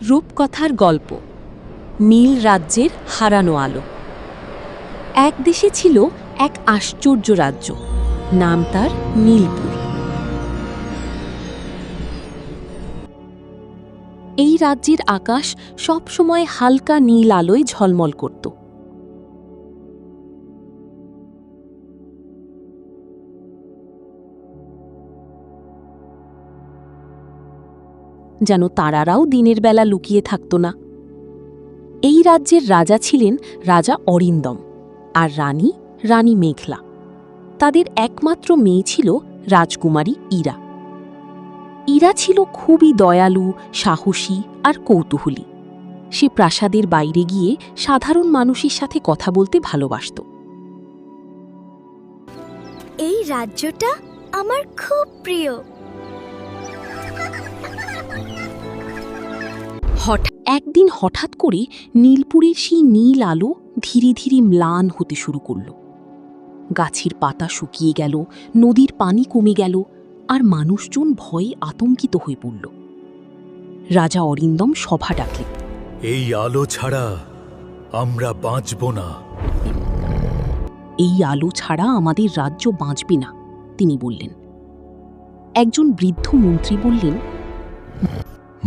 রূপকথার গল্প নীল রাজ্যের হারানো আলো। এক দেশে ছিল এক আশ্চর্য রাজ্য, নাম তার নীলপুর। এই রাজ্যের আকাশ সবসময় হালকা নীল আলোয় ঝলমল করত। যেন তারারাও দিনের বেলা লুকিয়ে থাকত না। এই রাজ্যের রাজা ছিলেন রাজা অরিন্দম, আর রানী রানী মেঘলা। তাদের একমাত্র মেয়ে ছিল রাজকুমারী ইরা। ইরা ছিল খুবই দয়ালু, সাহসী আর কৌতূহলী। সে প্রাসাদের বাইরে গিয়ে সাধারণ মানুষের সাথে কথা বলতে ভালোবাসত। এই রাজ্যটা আমার খুব প্রিয়। একদিন হঠাৎ করে নীলপুরের সেই নীল আলো ধীরে ধীরে ম্লান হতে শুরু করল। গাছের পাতা শুকিয়ে গেল, নদীর পানি কমে গেল, আর মানুষজন ভয়ে আতঙ্কিত হয়ে পড়ল। রাজা অরিন্দম সভা ডাকলেন। এই আলো ছাড়া আমরা বাঁচব না। এই আলো ছাড়া আমাদের রাজ্য বাঁচবে না, তিনি বললেন। একজন বৃদ্ধ মন্ত্রী বললেন,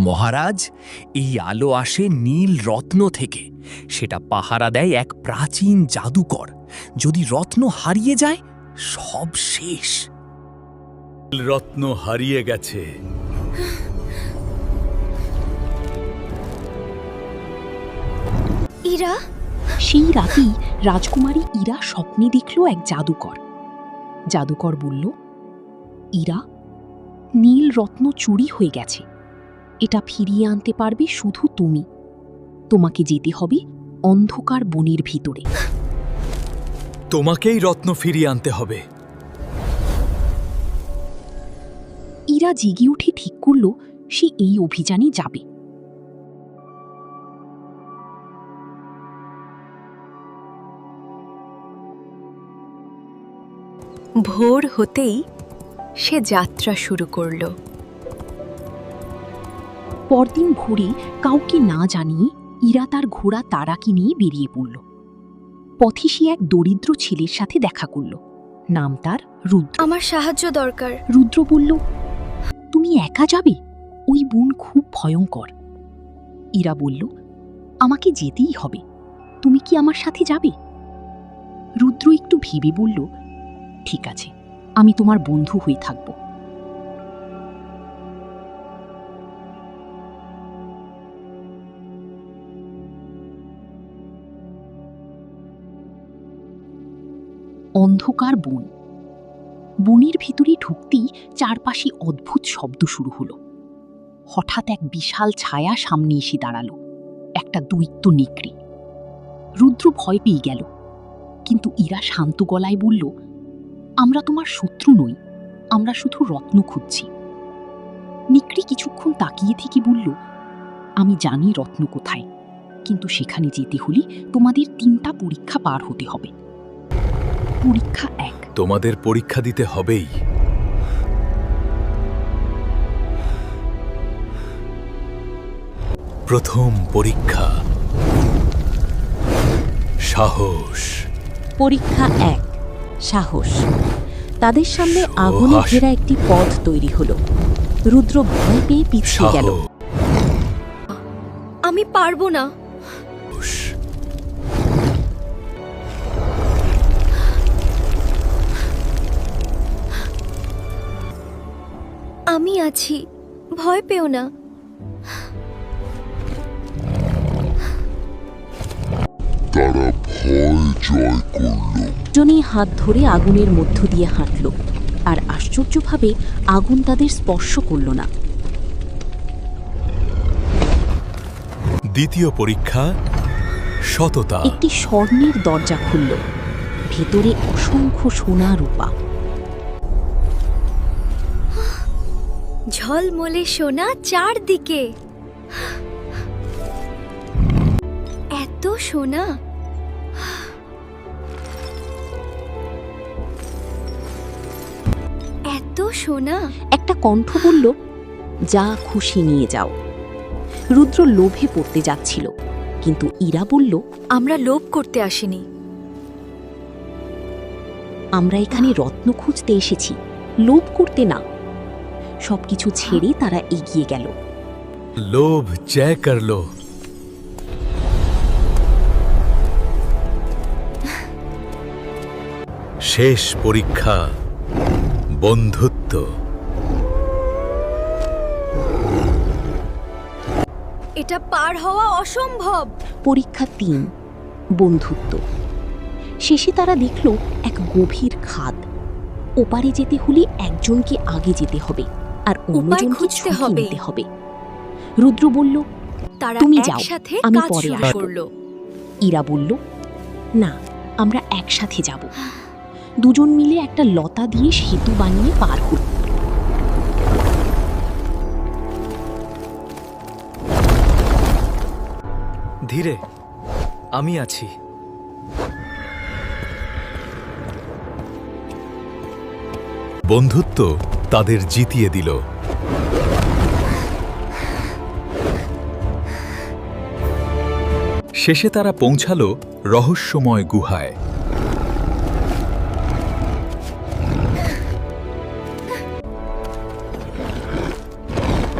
মহারাজ, এই আলো আসে নীল রত্ন থেকে। সেটা পাহারা দেয় এক প্রাচীন জাদুকর। যদি রত্ন হারিয়ে যায়, সব শেষ। রত্ন হারিয়ে গেছে। ইরা? সেই রাতেই রাজকুমারী ইরা স্বপ্নে দেখল এক জাদুকর। জাদুকর বলল, ইরা, নীল রত্ন চুরি হয়ে গেছে। এটা ফিরিয়ে আনতে পারবে শুধু তুমি। তোমাকে যেতে হবে অন্ধকার বনের ভিতরে। তোমাকেই রত্ন ফিরিয়ে আনতে হবে। ইরা জেগে উঠে ঠিক করল সে এই অভিযানে যাবে। ভোর হতেই সে যাত্রা শুরু করল। পরদিন ভোরে কাউকে না জানিয়ে ইরা তার ঘোড়া তারাকে নিয়ে বেরিয়ে পড়ল। পথে সে এক দরিদ্র ছেলের সাথে দেখা করল। নাম তার রুদ্র। আমার সাহায্য দরকার। রুদ্র বলল, তুমি একা যাবে? ওই বন খুব ভয়ঙ্কর। ইরা বলল, আমাকে যেতেই হবে। তুমি কি আমার সাথে যাবে? রুদ্র একটু ভেবে বলল, ঠিক আছে, আমি তোমার বন্ধু হয়ে থাকব। অন্ধকার বন। বনের ভিতরে ঢুকতেই চারপাশে অদ্ভুত শব্দ শুরু হলো। হঠাৎ এক বিশাল ছায়া সামনে এসে দাঁড়ালো, একটা দৈত্য নেকড়ে। রুদ্র ভয় পেয়ে গেল, কিন্তু ইরা শান্ত গলায় বলল, আমরা তোমার শত্রু নই, আমরা শুধু রত্ন খুঁজছি। নেকড়ে কিছুক্ষণ তাকিয়ে থেকে বলল, আমি জানি রত্ন কোথায়, কিন্তু সেখানে যেতে হলে তোমাদের 3টা পরীক্ষা পার হতে হবে। পরীক্ষা 1। তোমাদের পরীক্ষা দিতে হবেই। প্রথম পরীক্ষা, সাহস। পরীক্ষা 1, সাহস। তাদের সামনে আগুনে ঘেরা একটি পথ তৈরি হলো। রুদ্র ভয় পেয়ে পিছিয়ে গেল। আমি পারবো না। আমি আছি, ভয় পেও না। তারা ভয় জয় করল। দুজনেই হাত ধরে আগুনের মধ্য দিয়ে হাঁটল, আর আশ্চর্যভাবে আগুন তাদের স্পর্শ করল না। দ্বিতীয় পরীক্ষা, সততা। একটি স্বর্ণের দরজা খুলল, ভেতরে অসংখ্য সোনা রূপা। ঝলমলে সোনা চারদিকে। এত সোনা! এত সোনা! একটা কণ্ঠ বলল, যা খুশি নিয়ে যাও। রুদ্র লোভে পড়তে যাচ্ছিল, কিন্তু ইরা বলল, আমরা লোভ করতে আসিনি। আমরা এখানে রত্ন খুঁজতে এসেছি, লোভ করতে না। সবকিছু ছেড়ে তারা এগিয়ে গেল। লোভ জয় করলো। শেষ পরীক্ষা, বন্ধুত্ব। এটা পার হওয়া অসম্ভব। পরীক্ষা ৩, বন্ধুত্ব। শেষে তারা দেখল এক গভীর খাদ। ওপারে যেতে হলে একজনকে আগে যেতে হবে, আর অন্যজনকে খুঁজতে ছুটে হবে। নিতে হবে। রুদ্র বলল, তারা তুমি যাও, একসাথে আমি কাজ পরে শুরু আসব। করলো। ইরা বলল, না, আমরা একসাথে যাব। দুজন মিলে একটা লতা দিয়ে সেতু বানিয়ে পার হল। ধীরে, আমি আছি। বন্ধুত্ব তাদের জিতিয়ে দিল। শেষে তারা পৌঁছালো রহস্যময় গুহায়।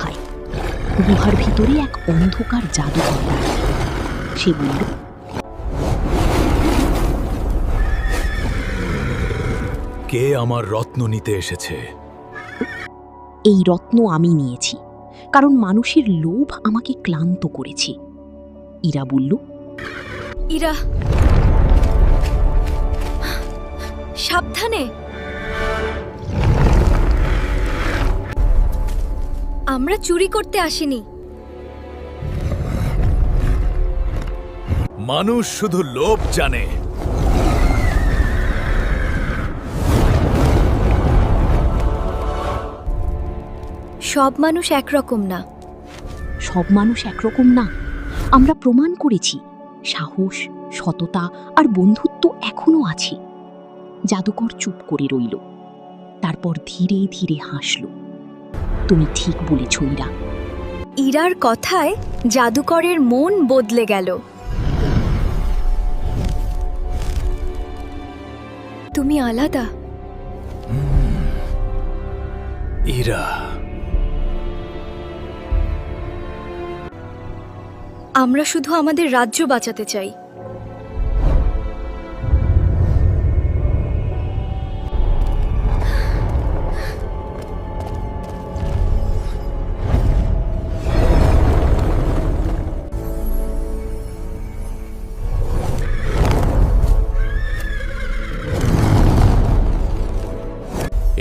হায়, গুহার ভিতরে এক অন্ধকার জাদুঘর। সে বলল, কে আমার রত্ন নিতে এসেছে? এই রত্ন আমি নিয়েছি, কারণ মানুষের লোভ আমাকে ক্লান্ত করেছে। ইরা বলল, ইরা, সাবধানে। আমরা চুরি করতে আসিনি। মানুষ শুধু লোভ জানে। সব মানুষ একরকম না। সব মানুষ একরকম না। আমরা প্রমাণ করেছি, সাহস, সততা আর বন্ধুত্ব এখনো আছে। জাদুকর চুপ করে রইল, তারপর ধীরে ধীরে হাসল। তুমি ঠিক বলেছ ইরা। ইরার কথায় জাদুকরের মন বদলে গেল। তুমি আলাদা। ইরা, আমরা শুধু আমাদের রাজ্য বাঁচাতে চাই।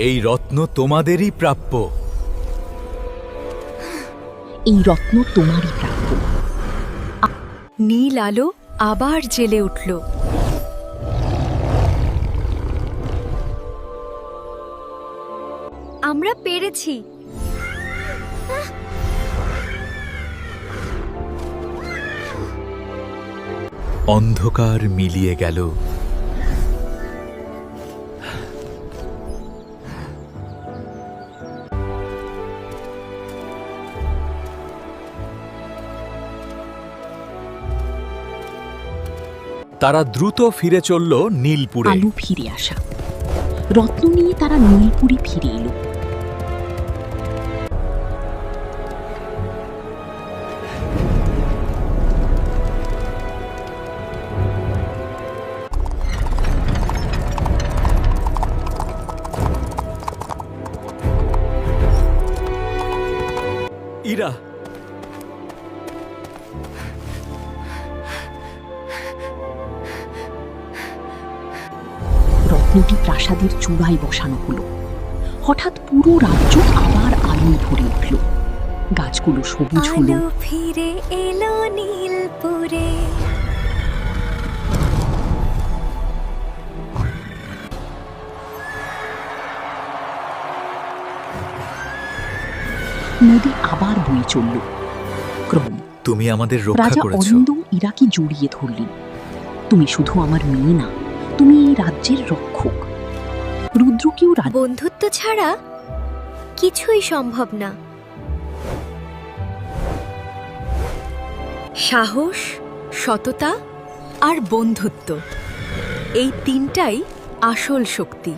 এই রত্ন তোমাদেরই প্রাপ্য। এই রত্ন তোমারই প্রাপ্য। নীল আলো আবার জ্বেলে উঠল। আমরা পেরেছি। অন্ধকার মিলিয়ে গেল। তারা দ্রুত ফিরে চলল নীলপুরে। আলো ফিরে আসা। রত্ন নিয়ে তারা নীলপুরি ফিরে এলো। ইরা, রত্নটি প্রাসাদের চূড়ায় বসানো হলো। হঠাৎ পুরো রাজ্য আবার আলোয় ভরে উঠল। গাছগুলো সবুজ হলো। আলো ফিরে এলো নীলপুরে। নদী আবার বয়ে চলল। ক্রম তুমি আমাদের রক্ষা রাজা করেছ। অরিন্দ ইরাকে জড়িয়ে ধরলেন। তুমি শুধু আমার মেয়ে না, তুমি এই রাজ্যের রক্ষক। রুদ্রকেও বন্ধুত্ব ছাড়া কিছুই সম্ভব না। সাহস, সততা আর বন্ধুত্ব, এই তিনটাই আসল শক্তি।